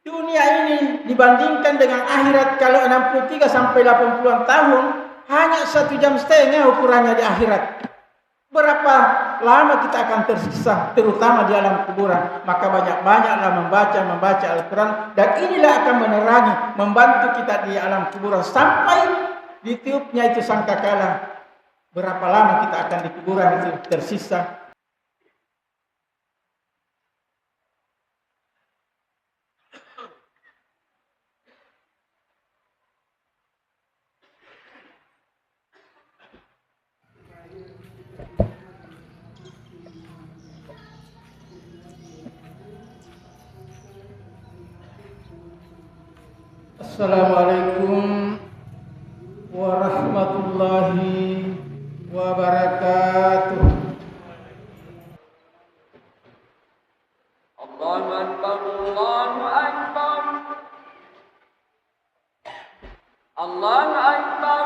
dunia ini dibandingkan dengan akhirat kalau 63 sampai 80-an tahun hanya 1,5 jam ukurannya di akhirat. Berapa lama kita akan tersiksa terutama di alam kuburan. Maka banyak-banyaklah membaca Al-Quran, dan inilah akan menerangi, membantu kita di alam kuburan sampai ditiupnya itu sangkakala. Berapa lama kita akan di kuburan itu tersisa. Assalamualaikum warahmatullahi wabarakatuh. Allahu Akbar, Allahu Akbar. Allahu Akbar,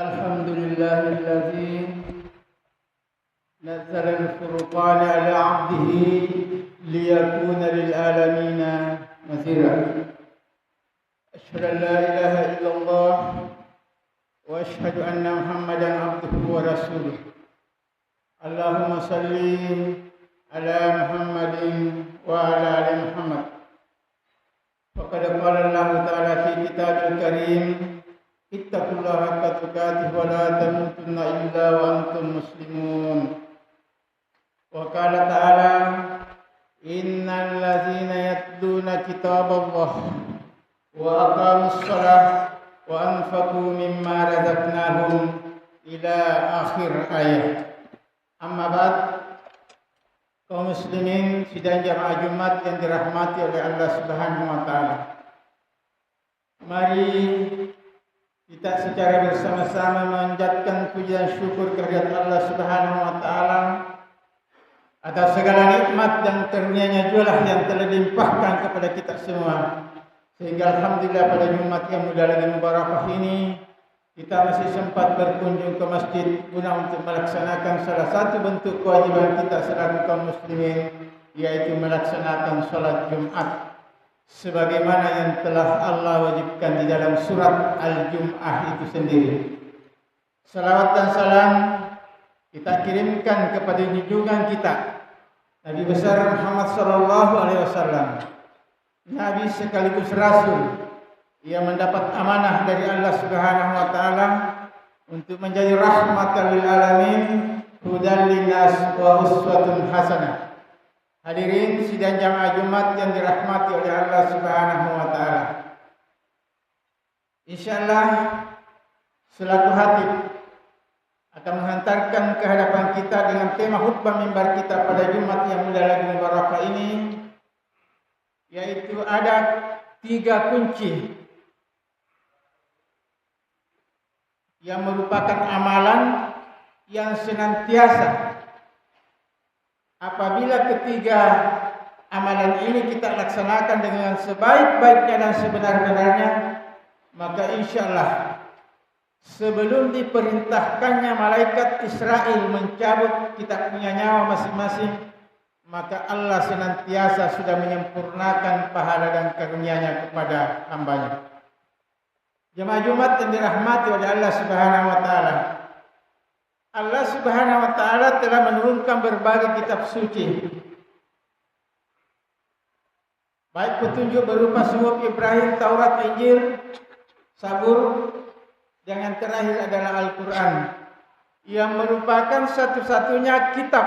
Alhamdulillahilladzi nazzala al-furqana ala 'abdihi liyakuna lil alamin nadhira. Asyhadu an la ilaha illallah wa asyhadu anna Muhammadan 'abduhu wa rasuluh. Allahumma salli ala Muhammadin wa ala ali Muhammad. Faqad qala Allah ta'ala fi kitabil karim, ittaqullaha haqqa tuqatih wa la tamutunna illa wa antum muslimun. Wa qala ta'ala, innal ladzina yatluna kitaballah wa aqamus shalah wa anfaqu mimma razaqnahum ila akhir ayat. Amma ba'd. Kaum muslimin sidang jamaah Jumat yang dirahmati oleh Allah Subhanahu wa taala. Mari kita secara bersama-sama menjadikan pujian syukur kehadirat Allah Subhanahu wa taala atas segala nikmat dan karunia-Nya jualah yang telah dilimpahkan kepada kita semua. Sehingga alhamdulillah pada Jumat yang mulia lagi mubarakah ini kita masih sempat berkunjung ke masjid guna untuk melaksanakan salah satu bentuk kewajiban kita selaku kaum muslimin, yaitu melaksanakan sholat Jumat sebagaimana yang telah Allah wajibkan di dalam surat Al-Jum'ah itu sendiri. Salawat dan salam kita kirimkan kepada junjungan kita Nabi besar Muhammad sallallahu alaihi wasallam, Nabi sekaligus Rasul yang mendapat amanah dari Allah Subhanahu wa taala untuk menjadi rahmatan lil alamin, hudan linnas wa uswatun hasanah. Hadirin sidang jamaah Jumat yang dirahmati oleh Allah Subhanahu wa taala. Insyaallah selaku khatib akan menghantarkan ke hadapan kita dengan tema khutbah mimbar kita pada Jumat yang mulia lagi mubarakah ini, yaitu ada 3 kunci yang merupakan amalan yang senantiasa apabila ketiga amalan ini kita laksanakan dengan sebaik-baiknya dan sebenar-benarnya, maka insyaallah sebelum diperintahkannya malaikat Israel mencabut kita punya nyawa masing-masing, maka Allah senantiasa sudah menyempurnakan pahala dan karunia-Nya kepada hamba-Nya. Jemaah Jumat yang dirahmati oleh Allah Subhanahu wa taala. Allah Subhanahu wa taala telah menurunkan berbagai kitab suci. Baik petunjuk berupa suhuf Ibrahim, Taurat, Injil, Zabur, dan yang terakhir adalah Al-Quran, yang merupakan satu-satunya kitab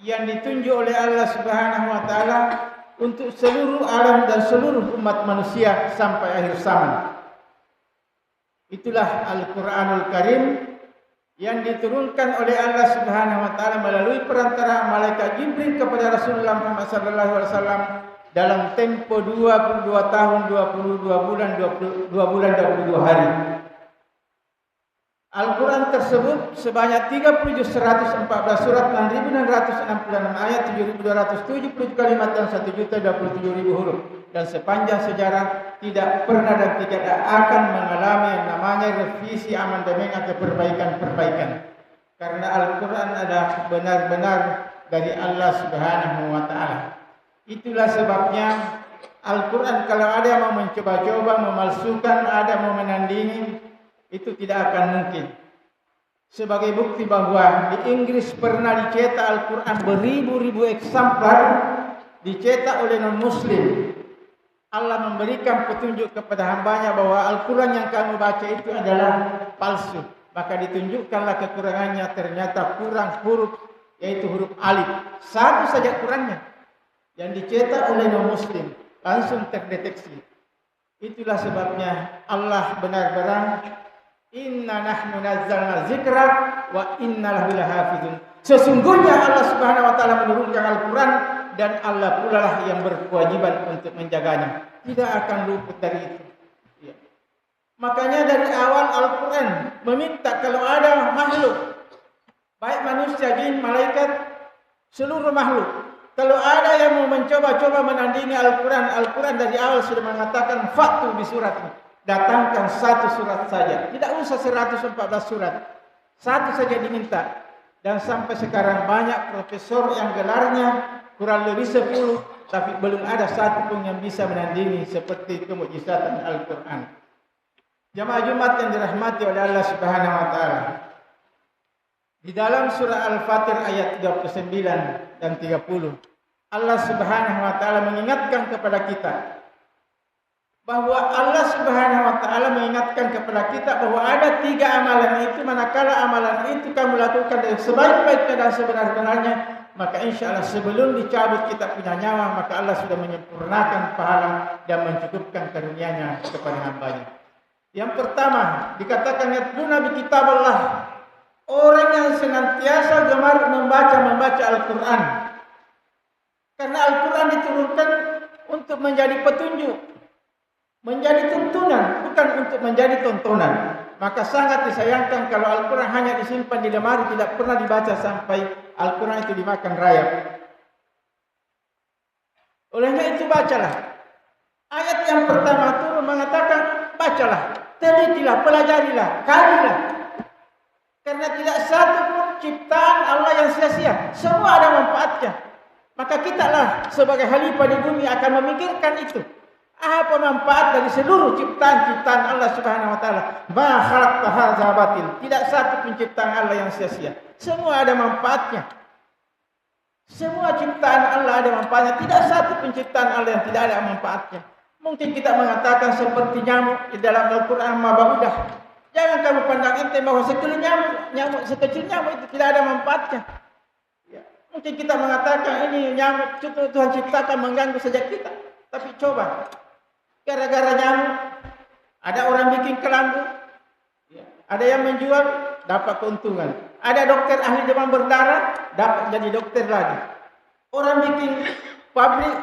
yang ditunjuk oleh Allah Subhanahu wa taala untuk seluruh alam dan seluruh umat manusia sampai akhir zaman. Itulah Al-Quranul Karim yang diturunkan oleh Allah Subhanahu wa taala melalui perantara malaikat Jibril kepada Rasulullah Muhammad sallallahu alaihi wasallam dalam tempo 22 tahun 22 bulan 22 22 hari. Al-Quran tersebut sebanyak 30 juz 114 surat 6.666 ayat 7.270 kalimat dan 1.027.000 huruf, dan sepanjang sejarah tidak pernah dan tidak akan mengalami yang namanya revisi, amandemen atau perbaikan-perbaikan, karena Al-Quran adalah benar-benar dari Allah Subhanahu wa taala. Itulah sebabnya Al-Quran kalau ada yang mau mencoba-coba memalsukan, ada mau menandingi, itu tidak akan mungkin. Sebagai bukti bahwa di Inggris pernah dicetak Al-Quran beribu-ribu eksemplar, dicetak oleh non-muslim. Allah memberikan petunjuk kepada hambanya bahwa Al-Quran yang kamu baca itu adalah palsu. Maka ditunjukkanlah kekurangannya, ternyata kurang huruf, yaitu huruf alif. Satu saja Qurannya yang dicetak oleh non-muslim, langsung terdeteksi. Itulah sebabnya Allah benar-benar inna nahnu nazzalna dzikra wa inna lahu lahafizun. Sesungguhnya Allah Subhanahu wa taala menurunkan Al-Quran dan Allah pula lah yang berkewajiban untuk menjaganya. Tidak akan luput dari itu. Ya. Makanya dari awal Al-Quran meminta kalau ada makhluk, baik manusia, jin, malaikat, seluruh makhluk, kalau ada yang mau mencoba-coba menandingi Al-Quran, Al-Quran dari awal sudah mengatakan fatu di surat ini. Datangkan satu surat saja, tidak usah 114 surat, satu saja diminta. Dan sampai sekarang banyak profesor yang gelarnya kurang lebih 10, tapi belum ada satu pun yang bisa menandingi seperti kemujizatan Al-Quran. Jamaah Jumat yang dirahmati oleh Allah Subhanahu wa taala, di dalam surah Al-Fatir ayat 39 dan 30, Allah Subhanahu wa taala mengingatkan kepada kita bahwa Allah Subhanahu wa taala mengingatkan kepada kita bahwa ada 3 amalan itu, manakala amalan itu kamu lakukan dengan sebaik-baiknya dan sebenar-benarnya, maka insyaallah sebelum dicabut kita punya nyawa, maka Allah sudah menyempurnakan pahala dan mencukupkan karunia-Nya kepada hamba-Nya. Yang pertama dikatakan yatluna bi kitaballah, orang yang senantiasa gemar membaca Al-Quran, karena Al-Quran diturunkan untuk menjadi petunjuk, menjadi tuntunan, bukan untuk menjadi tontonan. Maka sangat disayangkan kalau Al-Quran hanya disimpan di lemari, tidak pernah dibaca sampai Al-Quran itu dimakan rayap. Olehnya itu bacalah. Ayat yang pertama turun mengatakan bacalah, telitilah, pelajarilah, kajilah. Karena tidak satu pun ciptaan Allah yang sia-sia, semua ada manfaatnya. Maka kita lah sebagai khalifah di bumi akan memikirkan itu. Apa manfaat dari seluruh ciptaan-ciptaan Allah Subhanahu wa taala? Ma khalaqta hadza batil. Tidak satu penciptaan Allah yang sia-sia. Semua ada manfaatnya. Semua ciptaan Allah ada manfaatnya. Tidak satu penciptaan Allah yang tidak ada manfaatnya. Mungkin kita mengatakan seperti nyamuk di dalam Al-Qur'an ma ba'udah. Jangan kamu pandang enteng bahwa nyamuk sekecil nyamuk itu tidak ada manfaatnya. Mungkin kita mengatakan ini nyamuk Tuhan ciptakan mengganggu saja kita. Tapi coba, gara-gara nyamuk, ada orang bikin kelambu, ada yang menjual, dapat keuntungan. Ada dokter ahli demam berdarah, dapat jadi dokter lagi. Orang bikin pabrik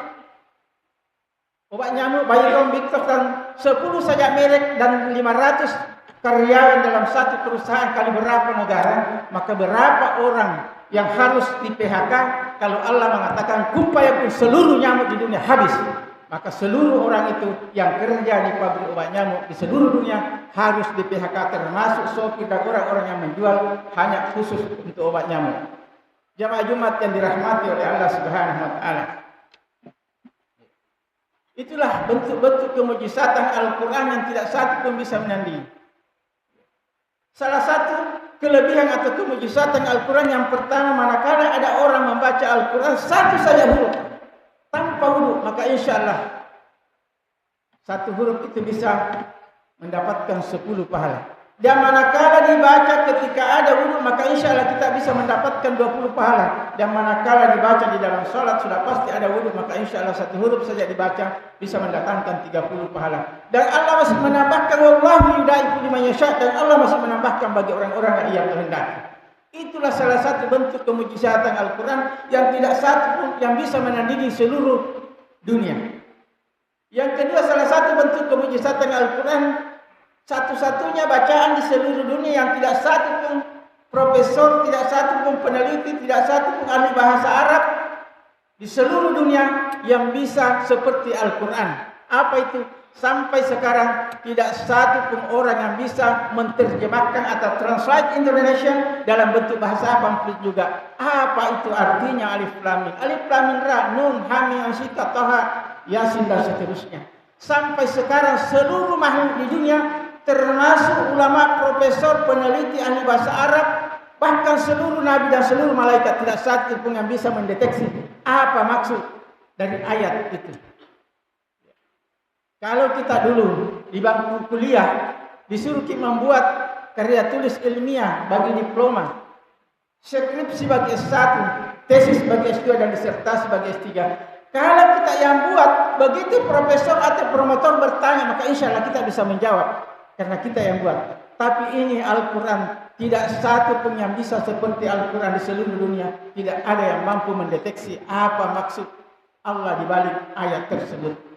obat nyamuk, Bayeron, Victor, dan 10 saja merek dan 500 karyawan dalam satu perusahaan kali berapa negara, maka berapa orang yang harus di PHK kalau Allah mengatakan kumpayakun seluruh nyamuk di dunia habis. Maka seluruh orang itu yang kerja di pabrik obat nyamuk di seluruh dunia harus di PHK, termasuk sopir dan orang-orang yang menjual hanya khusus untuk obat nyamuk. Jamaah Jumat yang dirahmati oleh Allah Subhanahu wa taala. Itulah bentuk-bentuk kemujizatan Al-Qur'an yang tidak satu pun bisa menandingi. Salah satu kelebihan atau kemujizatan Al-Quran yang pertama, manakala ada orang membaca Al-Quran satu saja huruf tanpa huruf, maka insya Allah satu huruf itu bisa mendapatkan 10 pahala. Dan manakala dibaca ketika ada huruf, maka insya Allah kita bisa mendapatkan 20 pahala. Dan manakala dibaca di dalam salat sudah pasti ada huruf, maka insya Allah satu huruf saja dibaca bisa mendatangkan 30 pahala. Dan Allah masih menambahkan wallahu yudaifu liman yasha, dan Allah masih menambahkan bagi orang-orang yang Ia kehendaki. Itulah salah satu bentuk kemujizatan Al-Quran yang tidak satu pun yang bisa menandingi seluruh dunia. Yang kedua, salah satu bentuk kemujizatan Al-Quran, satu-satunya bacaan di seluruh dunia yang tidak satu pun profesor, tidak satu pun peneliti, tidak satu pun ahli bahasa Arab di seluruh dunia yang bisa seperti Al-Quran. Apa itu? Sampai sekarang tidak satu pun orang yang bisa menerjemahkan atau translate Indonesia dalam bentuk bahasa apa pun juga. Apa itu artinya alif lam mim? Alif lam mim ra, nun, ha mim ain ta tha, yasin dan seterusnya. Sampai sekarang seluruh makhluk di dunia, termasuk ulama, profesor, peneliti, ahli bahasa Arab, bahkan seluruh nabi dan seluruh malaikat, tidak satu pun yang bisa mendeteksi apa maksud dari ayat itu. Kalau kita dulu di bangku kuliah disuruh kita membuat karya tulis ilmiah bagi diploma, skripsi bagi S1, tesis bagi S2 dan disertasi bagi S3. Kalau kita yang buat, begitu profesor atau promotor bertanya, maka insya Allah kita bisa menjawab karena kita yang buat. Tapi ini Al-Quran, tidak satu pun yang bisa seperti Al-Quran di seluruh dunia. Tidak ada yang mampu mendeteksi apa maksud Allah di balik ayat tersebut.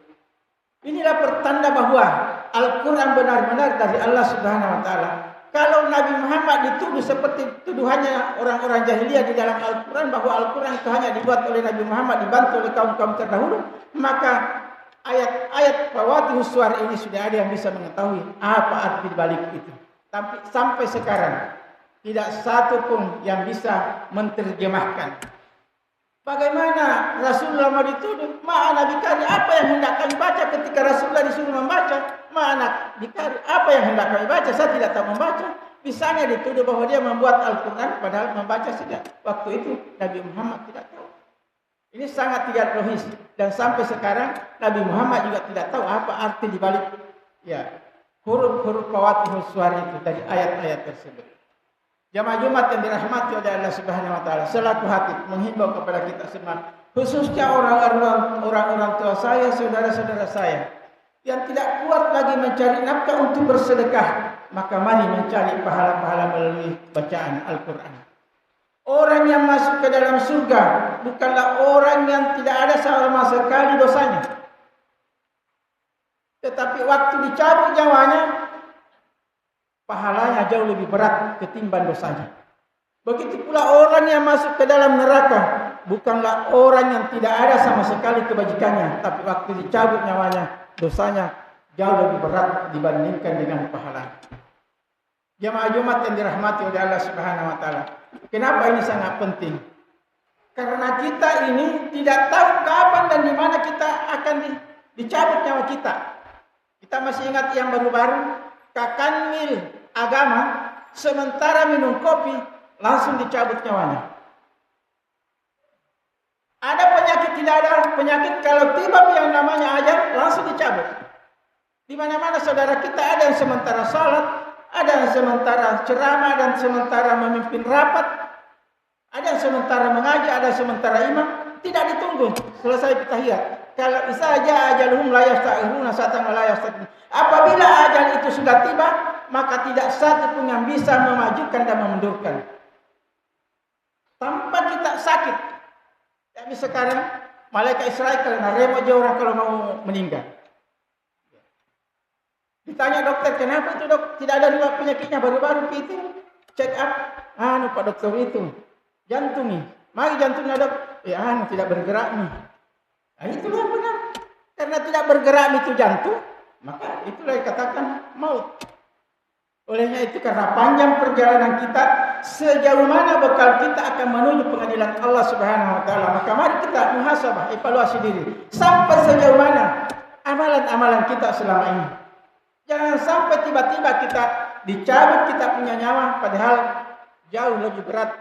Inilah pertanda bahwa Al-Quran benar-benar dari Allah Subhanahu wa taala. Kalau Nabi Muhammad dituduh seperti tuduhannya orang-orang jahiliyah di dalam Al-Quran, bahwa Al-Quran itu hanya dibuat oleh Nabi Muhammad dibantu oleh kaum-kaum terdahulu, maka ayat-ayat fawatihus suwar ini sudah ada yang bisa mengetahui apa arti balik itu. Tapi sampai sekarang tidak satu pun yang bisa menerjemahkan. Bagaimana Rasulullah mau dituduh? Ma'ana bikari, apa yang hendak kami baca ketika Rasulullah disuruh membaca? Ma'ana bikari, apa yang hendak kami baca? Saya tidak tahu membaca. Bisanya dituduh bahwa dia membuat Al-Quran padahal membaca saja. Waktu itu Nabi Muhammad tidak tahu. Ini sangat tidak logis. Dan sampai sekarang Nabi Muhammad juga tidak tahu apa arti dibalik huruf-huruf fawatihus suwar itu dari ayat-ayat tersebut. Jamaah Jumat yang dirahmati oleh Allah Subhanahu wa taala, selaku khatib menghimbau kepada kita semua, khususnya orang-orang tua saya, saudara-saudara saya yang tidak kuat lagi mencari nafkah untuk bersedekah, maka mari mencari pahala-pahala melalui bacaan Al-Quran. Orang yang masuk ke dalam surga bukanlah orang yang tidak ada sama sekali dosanya, tetapi waktu dicabut nyawanya, pahalanya jauh lebih berat ketimbang dosanya. Begitu pula orang yang masuk ke dalam neraka bukanlah orang yang tidak ada sama sekali kebajikannya, tapi waktu dicabut nyawanya, dosanya jauh lebih berat dibandingkan dengan pahalanya. Jamaah Jumat yang dirahmati oleh Allah Subhanahu wa taala. Kenapa ini sangat penting? Karena kita ini tidak tahu kapan dan di mana kita akan dicabut nyawa kita. Kita masih ingat yang baru-baru, kakanwil agama, sementara minum kopi langsung dicabut nyawanya. Ada penyakit, tidak ada penyakit, kalau tiba yang namanya ajal langsung dicabut. Di mana-mana saudara kita ada yang sementara salat, ada yang sementara ceramah dan sementara memimpin rapat, ada yang sementara mengaji, ada yang sementara imam, tidak ditunggu selesai tahiyat. Kalau saja ajaluhum la yasta'khiruna sa'atan wa la yastaqdimun. Apabila ajal itu sudah tiba, maka tidak satu pun yang bisa memajukan dan memundurkan. Tanpa kita sakit. Tapi sekarang malaikat Israel karena remote jauh orang kalau mau meninggal. Ditanya dokter, kenapa itu dok? Tidak ada riwayat penyakitnya, baru-baru itu check up. Pak dokter itu jantung nih. Mari jantungnya dok. Tidak bergerak nih. Nah, itulah yang benar. Karena tidak bergerak itu jantung, maka itulah yang dikatakan maut. Olehnya itu karena panjang perjalanan kita, sejauh mana bekal kita akan menuju pengadilan Allah Subhanahu wa taala. Maka mari kita muhasabah, evaluasi diri. Sampai sejauh mana amalan-amalan kita selama ini. Jangan sampai tiba-tiba kita dicabut kita punya nyawa, padahal jauh lebih berat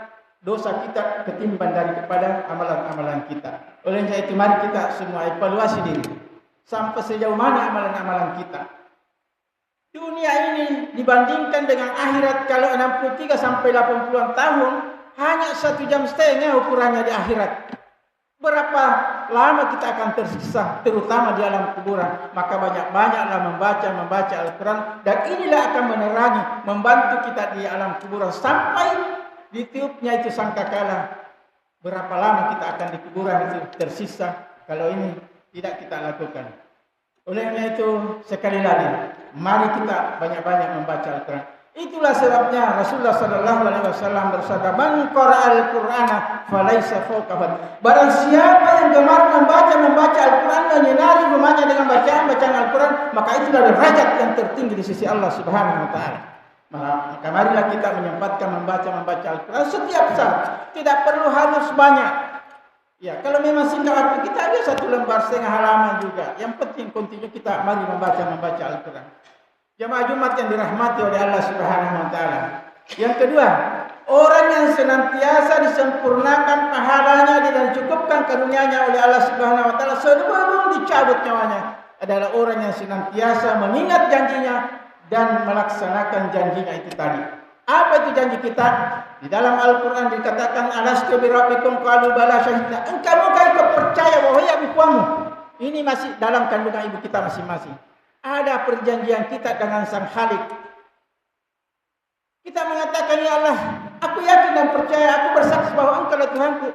dosa kita ketimbang daripada amalan-amalan kita. Olehnya itu mari kita semua evaluasi diri. Sampai sejauh mana amalan-amalan kita. Dunia ini dibandingkan dengan akhirat, kalau 63 sampai 80-an tahun, hanya 1,5 jam ukurannya di akhirat. Berapa lama kita akan tersiksa, terutama di alam kuburan. Maka banyak-banyaklah membaca Al-Quran. Dan inilah akan menerangi, membantu kita di alam kuburan. Sampai ditiupnya itu sangkakala. Berapa lama kita akan di kuburan itu tersisa, kalau ini tidak kita lakukan. Olehnya itu sekali lagi, mari kita banyak-banyak membaca Al-Quran. Itulah sebabnya Rasulullah SAW bersabda, "Man qara'al Qur'ana falaysa fawqahu." Barang siapa yang gemar membaca Al-Quran, menyinari rumahnya dengan bacaan Al-Quran, maka itulah derajat yang tertinggi di sisi Allah Subhanahu wa taala. Maka marilah kita menyempatkan membaca Al-Quran setiap saat. Tidak perlu harus banyak. Ya, kalau memang singkat waktu kita ada 1 lembar setengah halaman juga. Yang penting kontinu kita mari membaca Al-Quran. Jamaah Jumat yang dirahmati oleh Allah Subhanahu wa taala. Yang kedua, orang yang senantiasa disempurnakan pahalanya dan dicukupkan karunia-Nya oleh Allah Subhanahu wa taala sebelum dicabut nyawanya adalah orang yang senantiasa mengingat janjinya dan melaksanakan janjinya itu tadi. Apa itu janji kita? Di dalam Al-Quran dikatakan, "Alastu bi rabbikum qalu bala syahidna." Engkau percaya bahwa ya ibumu. Ini masih dalam kandungan ibu kita masing-masing. Ada perjanjian kita dengan Sang Khalik. Kita mengatakan, "Ya Allah, aku yakin dan percaya, aku bersaksi bahwa Engkau adalah Tuhanku."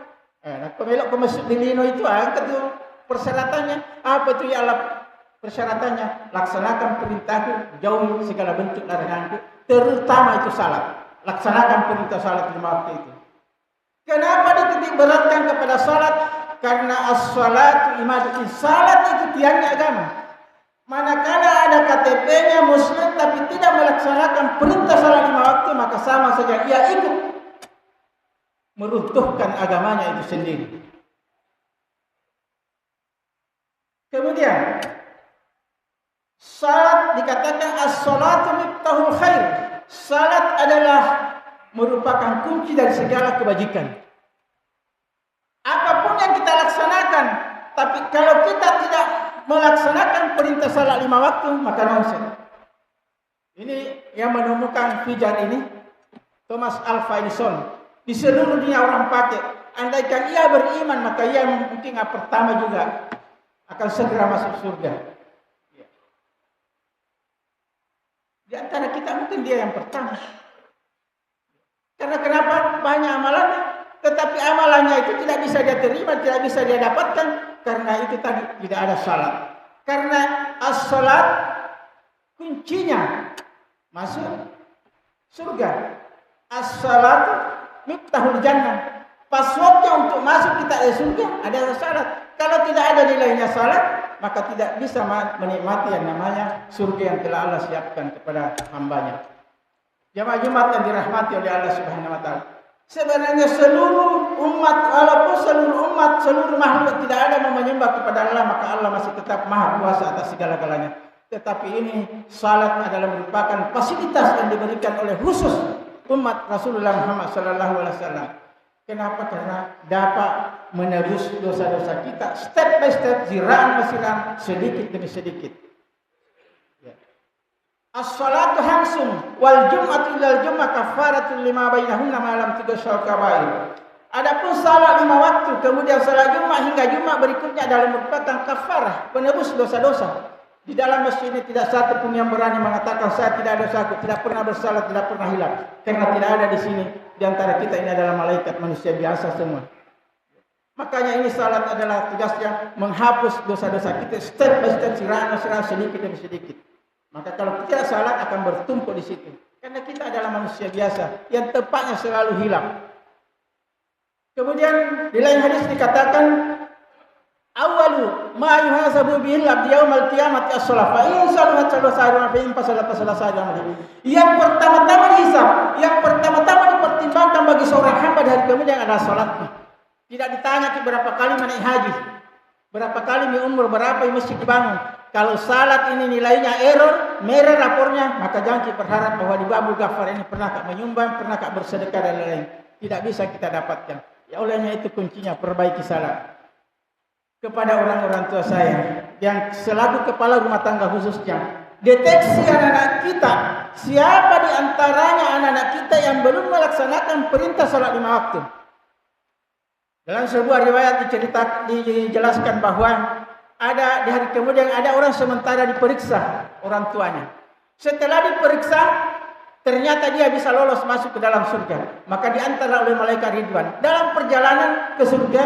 Pemelok ke masjid di Lino itu angkat itu persyaratannya. Apa itu ya Allah? Persyaratannya, laksanakan perintahku, jauhi segala bentuk laranganku, terutama itu salat. Laksanakan perintah salat lima waktu itu. Kenapa dititik beratkan kepada salat? Karena as-salatu imadatu. Salat itu tiangnya agama. Manakala ada KTP-nya muslim tapi tidak melaksanakan perintah salat lima waktu, maka sama saja ia ikut meruntuhkan agamanya itu sendiri. Kemudian salat dikatakan as-salatu miftahul khair. Salat adalah merupakan kunci dari segala kebajikan. Apapun yang kita laksanakan, tapi kalau kita tidak melaksanakan perintah salat lima waktu, maka nonsen. Ini yang menemukan fijar ini, Thomas Alva Edison. Di seluruh dunia orang pakai. Andaikan ia beriman, maka ia mungkin pertama juga akan segera masuk surga. Di antara kita mungkin dia yang pertama. Karena kenapa? Banyak amalannya. Tetapi amalannya itu tidak bisa dia terima, tidak bisa dia dapatkan. Karena itu tadi tidak ada salat. Karena as-salat kuncinya masuk surga. As-salat miftahul jannah. Passwordnya untuk masuk kita ke surga adalah salat. Kalau tidak ada nilainya salat, maka tidak bisa menikmati yang namanya surga yang telah Allah siapkan kepada hambanya. Jamaah Jumat yang dirahmati oleh Allah Subhanahu wa taala. Sebenarnya seluruh umat, walaupun seluruh umat, seluruh makhluk tidak ada yang menyembah kepada Allah, maka Allah masih tetap maha kuasa atas segala-galanya. Tetapi ini salat adalah merupakan fasilitas yang diberikan oleh khusus umat Rasulullah Muhammad SAW. Kenapa? Karena dapat menebus dosa-dosa kita step by step, ziraan masiran, sedikit demi sedikit. As-salatu hamsun wal jum'atu ilal jum'ah kafaratul lima bainahunna ma lam tughshal kabair. Adapun salat 5 waktu kemudian salat Jumat hingga Jumat berikutnya adalah merupakan kafarah, penebus dosa-dosa. Di dalam masjid ini tidak satu pun yang berani mengatakan saya tidak ada dosa, tidak pernah bersalat, tidak pernah hilaf. Karena tidak ada di sini di antara kita ini adalah malaikat manusia biasa semua. Makanya ini salat adalah tugasnya menghapus dosa-dosa kita step by step, siraan sedikit demi sedikit. Maka kalau kita salat akan bertumpuk di situ. Karena kita adalah manusia biasa yang tepatnya selalu hilaf. Kemudian di lain hadis dikatakan awalu ma yuhasabu bil abdi yaumal qiyamati as-shalah fa in salahat salasah fa in fasalat salasah. Yang pertama-tama dihisab, yang pertama-tama dipertimbangkan bagi seorang hamba di hari kemudian adalah salatnya. Tidak ditanya berapa kali menaik haji, berapa kali umur, berapa masjid dibangun. Kalau salat ini nilainya error, merah rapornya, maka jangan kita berharap bahwa di Babul Ghafar ini pernah kak menyumbang, pernah kak bersedekah dan lain-lain. Tidak bisa kita dapatkan. Ya olehnya itu kuncinya perbaiki salat. Kepada orang-orang tua saya yang selaku kepala rumah tangga khususnya, deteksi anak-anak kita, siapa di antaranya anak-anak kita yang belum melaksanakan perintah salat 5 waktu. Dalam sebuah riwayat dijelaskan bahwa ada di hari kemudian ada orang sementara diperiksa orang tuanya. Setelah diperiksa, ternyata dia bisa lolos masuk ke dalam surga. Maka diantar oleh malaikat Ridwan. Dalam perjalanan ke surga,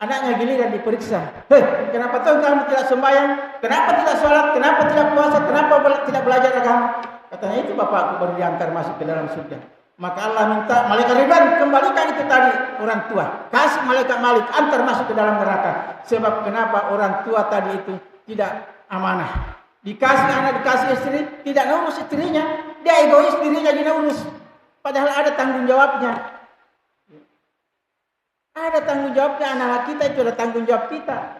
anaknya giliran diperiksa. Kenapa tuh kamu tidak sembahyang? Kenapa tidak sholat? Kenapa tidak puasa? Kenapa tidak belajar agama? Katanya itu bapakku baru diantar masuk ke dalam surga. Maka Allah minta malaikat Ridwan kembalikan itu tadi orang tua. Kasih malaikat Malik antar masuk ke dalam neraka. Sebab kenapa orang tua tadi itu tidak amanah. Dikasih anak, dikasih istri, tidak ngurus istrinya. Dia egois, dirinya diurus. Padahal ada tanggung jawabnya. Ada tanggung jawabnya anak kita itu ada tanggung jawab kita.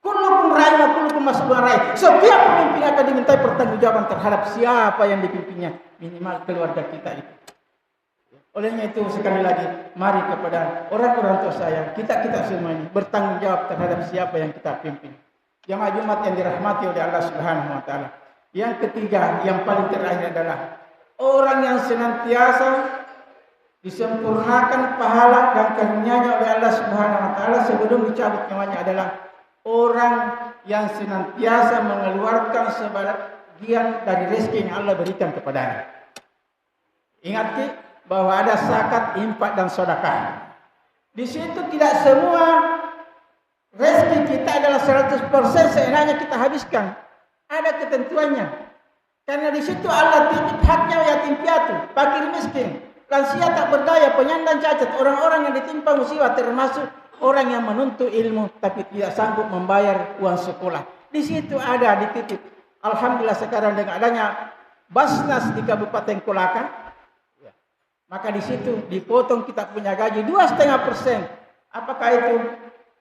Kullukum ra'in wa kullukum mas'ulun ra'in. Setiap pemimpin akan dimintai pertanggungjawaban terhadap siapa yang dipimpinnya. Minimal keluarga kita itu. Olehnya itu sekali lagi, mari kepada orang-orang tua saya, kita semua ini bertanggung jawab terhadap siapa yang kita pimpin. Jamaah Jumat yang dirahmati oleh Allah Subhanahu wa taala. Yang ketiga, yang paling terakhir adalah orang yang senantiasa disempurnakan pahala dan karunia-Nya oleh Allah Subhanahu wa taala sebelum dicabut nyawanya adalah orang yang senantiasa mengeluarkan sebagian dari rezeki yang Allah berikan kepadanya. Ingat bahwa ada zakat, infak dan sedekah. Di situ tidak semua rezeki kita adalah 100% seenaknya kita habiskan. Ada ketentuannya. Karena di situ Allah titip haknya yatim piatu, fakir miskin, lansia tak berdaya, penyandang cacat, orang-orang yang ditimpa musibah termasuk orang yang menuntut ilmu tapi tidak sanggup membayar uang sekolah. Di situ ada dititip. Alhamdulillah sekarang dengan adanya Basnas di Kabupaten Kolaka, maka di situ dipotong kita punya gaji 2,5%. Apakah itu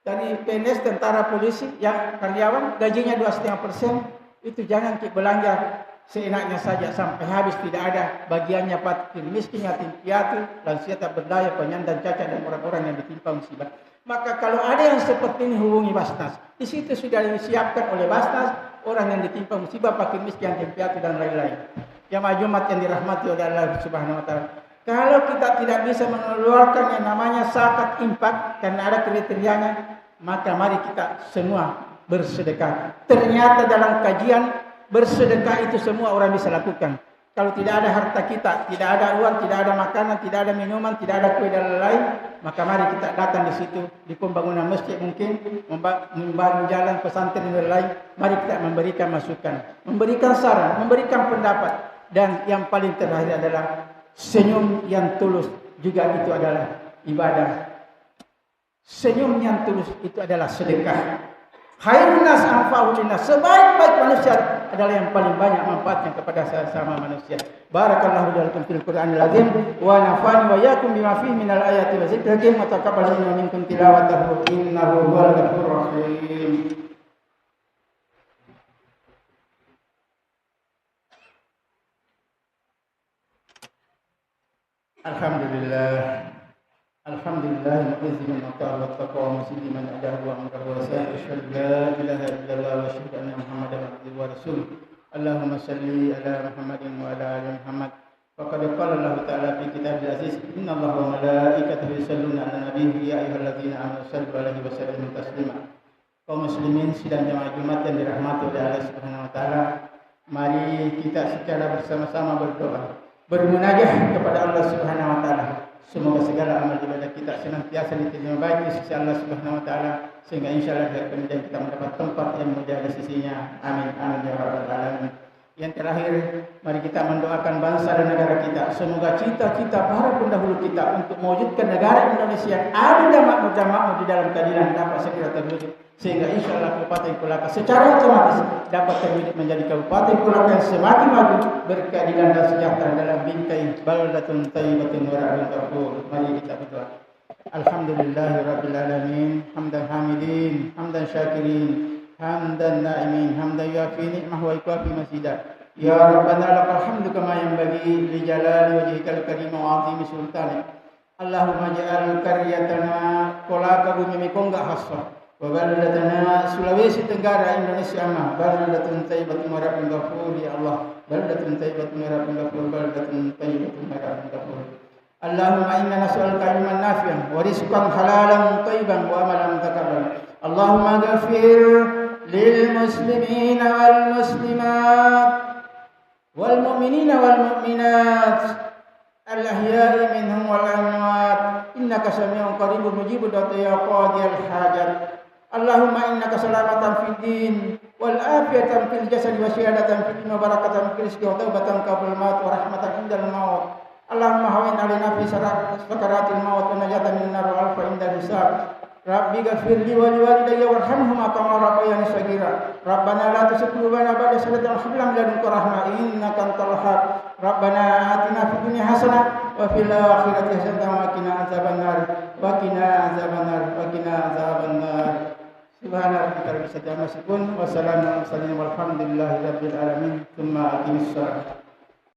dari PNS, tentara, polisi yang karyawan gajinya 2,5%? Itu jangan kita belanja seenaknya saja sampai habis, tidak ada bagiannya fakir miskin, yatim piatu, lansia tak berdaya, penyandang cacat dan orang-orang yang ditimpa musibah. Maka kalau ada yang seperti ini hubungi Basnas. Di situ sudah disiapkan oleh Basnas orang yang ditimpa musibah, fakir miskin, yatim piatu dan lain-lain. Jamaah Jumat yang dirahmati oleh Allah Subhanahu wa taala. Kalau kita tidak bisa mengeluarkan yang namanya zakat infak karena ada kriterianya, maka mari kita semua bersedekah. Ternyata dalam kajian bersedekah itu semua orang bisa lakukan. Kalau tidak ada harta kita, tidak ada uang, tidak ada makanan, tidak ada minuman, tidak ada kue dan lain-lain, maka mari kita datang di situ di pembangunan masjid mungkin, membangun jalan pesantren dan lain. Mari kita memberikan masukan, memberikan saran, memberikan pendapat, dan yang paling terakhir adalah senyum yang tulus juga itu adalah ibadah. Senyum yang tulus itu adalah sedekah. Khairun nas anfa'u linnas. Sebaik-baik manusia adalah yang paling banyak manfaatnya kepada sesama manusia. Barakallahu lakum fil Qur'anil azim wa nafa'ani wa iyyakum bima fihi minal ayati wa dzikril hakim wa taqabbal minkum tilawatahu innahu huwal ghafurur rahim. Alhamdulillah. Alhamdulillah mu'izzi min maqam wa taqwa wa muslim man adahu wa amrahu wa asyhadu la ilaha illallah wa asyhadu anna muhammadan abduhu wa rasuluh. Allahumma salli ala Muhammadin wa ala ali Muhammad. Faqad qala Allah ta'ala fi kitabil aziz, innallaha wa malaikatahu yusholluna 'alan nabi ya ayyuhalladzina amanu shallu 'alaihi wa sallimu taslima. Kaum muslimin sidang jemaah Jumat yang dirahmati oleh Allah Subhanahu wa taala, mari kita secara bersama-sama berdoa, bermunajat kepada Allah Subhanahu wa taala. Semoga segala amal ibadah kita senantiasa diterima baik di sisi Allah Subhanahu wa taala, sehingga insyaallah kemudian kita mendapat tempat yang mulia di sisinya. Amin amin ya rabbal alamin. Yang terakhir, mari kita mendoakan bangsa dan negara kita. Semoga cita-cita para pendahulu kita untuk mewujudkan negara Indonesia yang adil dan makmur di dalam keadilan dapat segera terwujud, sehingga insyaallah Kabupaten Kolaka secara otomatis dapat terwujud menjadi Kabupaten Kolaka yang semakin maju, berkeadilan dan sejahtera dalam bingkai baldatun thayyibatun wa rabbun ghafur. Mari kita berdoa. Alhamdulillahirabbil alamin, hamdan hamidin, hamdan syakirin, hamdan na'imin, hamdan yuafi ni'mahu wa yukafi masidah. Ya Rabbana lakal hamdu kama yanbaghi li jalali wajhikal karim wa 'azimi sultanik. Allahumma ja'al qaryatana Kolaka bumi Mekongga khassa wa baldatana Sulawesi Tenggara Indonesia amah baldatun thayyibatun wa rabbun ghafur. Ya Allah, baldatun thayyibatun wa rabbun ghafur, baldatun thayyibatun wa rabbun ghafur. Allahumma inna nas'aluka ilman nafi'an wa rizqan halalan thayyiban wa amalan mutakabbalan. Allahumma ghafir lil muslimina wal muslimat wal mu'minina wal mu'minat al ahya'i minhum wal amwat innaka sami'un qaribun mujibud da'wati ya qadiyal hajat. Allahumma innaka salamatan fid din wal afiyatan fil jasad wa syihadatan fid din wa barakatan fil rizqi wa taubatan qabla maut wa rahmatan indal maut. Allahumma hawin alaina fi sakaratil maut wa najatan minan nar wa alfa indal hisab. Rabbi ghafir li wa liwalidayya warhamhuma kama rabbayani shaghira. Rabbana la tuzigh qulubana ba'da idh hadaytana wa hab lana min ladunka rahmah innaka antal wahhab. Rabbana atina fid dunya hasanah wa fil akhirati hasanah wa qina adzabannar wa qina adzabannar wa qina adzabannar. Subhana rabbika rabbil izzati amma yasifun wa salamun alal mursalin walhamdulillahi rabbil alamin. Tsumma aqimis shalah.